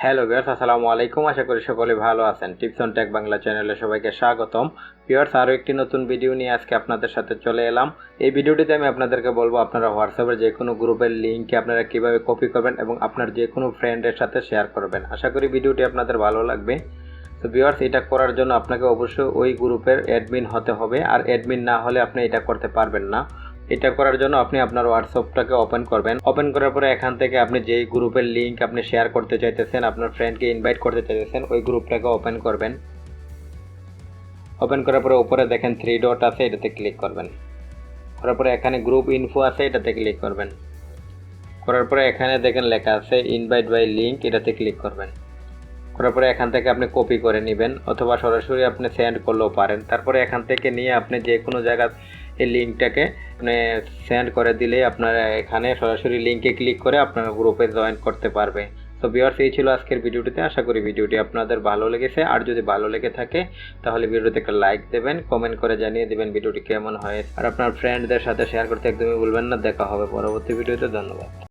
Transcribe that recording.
Hello viewers, আসসালামু আলাইকুম। আশা করি সকলে ভালো আছেন। টিপস অন টেক বাংলা চ্যানেলে সবাইকে স্বাগতম। ভিউয়ার্স, আরও একটি নতুন ভিডিও নিয়ে আজকে আপনাদের সাথে চলে এলাম। এই ভিডিওটিতে আমি আপনাদেরকে বলবো আপনারা হোয়াটসঅ্যাপের যে কোনো গ্রুপের লিঙ্ককে আপনারা কিভাবে কপি করবেন এবং আপনার যে কোনো ফ্রেন্ডের সাথে শেয়ার করবেন। আশা করি ভিডিওটি আপনাদের ভালো লাগবে। তো ভিউয়ার্স, এটা করার জন্য আপনাকে অবশ্যই ওই গ্রুপের অ্যাডমিন হতে হবে, আর অ্যাডমিন না হলে আপনি এটা করতে পারবেন না। এটা করার জন্য আপনি আপনার হোয়াটসঅ্যাপটাকে ওপেন করবেন। ওপেন করার পরে এখান থেকে আপনি যেই গ্রুপের লিঙ্ক আপনি শেয়ার করতে চাইতেছেন, আপনার ফ্রেন্ডকে ইনভাইট করতে চাইতেছেন, ওই গ্রুপটাকে ওপেন করবেন। ওপেন করার পরে উপরে দেখেন 3 ডট আছে, এটাতে ক্লিক করবেন। করার পরে এখানে গ্রুপ ইনফো আছে, এটাতে ক্লিক করবেন। করার পরে এখানে দেখেন লেখা আছে ইনভাইট বাই লিঙ্ক, এটাতে ক্লিক করবেন। করার পরে এখান থেকে আপনি কপি করে নেবেন অথবা সরাসরি আপনি সেন্ড করলেও পারেন। তারপরে এখান থেকে নিয়ে আপনি যে কোনো জায়গা এই লিঙ্কটাকে আপনি সেন্ড করে দিলেই আপনারা এখানে সরাসরি লিঙ্কে ক্লিক করে আপনারা গ্রুপে জয়েন করতে পারবে। তো ভিউয়ার্স, এই ছিল আজকের ভিডিওটিতে। আশা করি ভিডিওটি আপনাদের ভালো লেগেছে। আর যদি ভালো লেগে থাকে তাহলে ভিডিওতে একটা লাইক দেবেন, কমেন্ট করে জানিয়ে দেবেন ভিডিওটি কেমন হয়েছে। আর আপনার ফ্রেন্ডদের সাথে শেয়ার করতে একদমই ভুলবেন না। দেখা হবে পরবর্তী ভিডিওতে। ধন্যবাদ।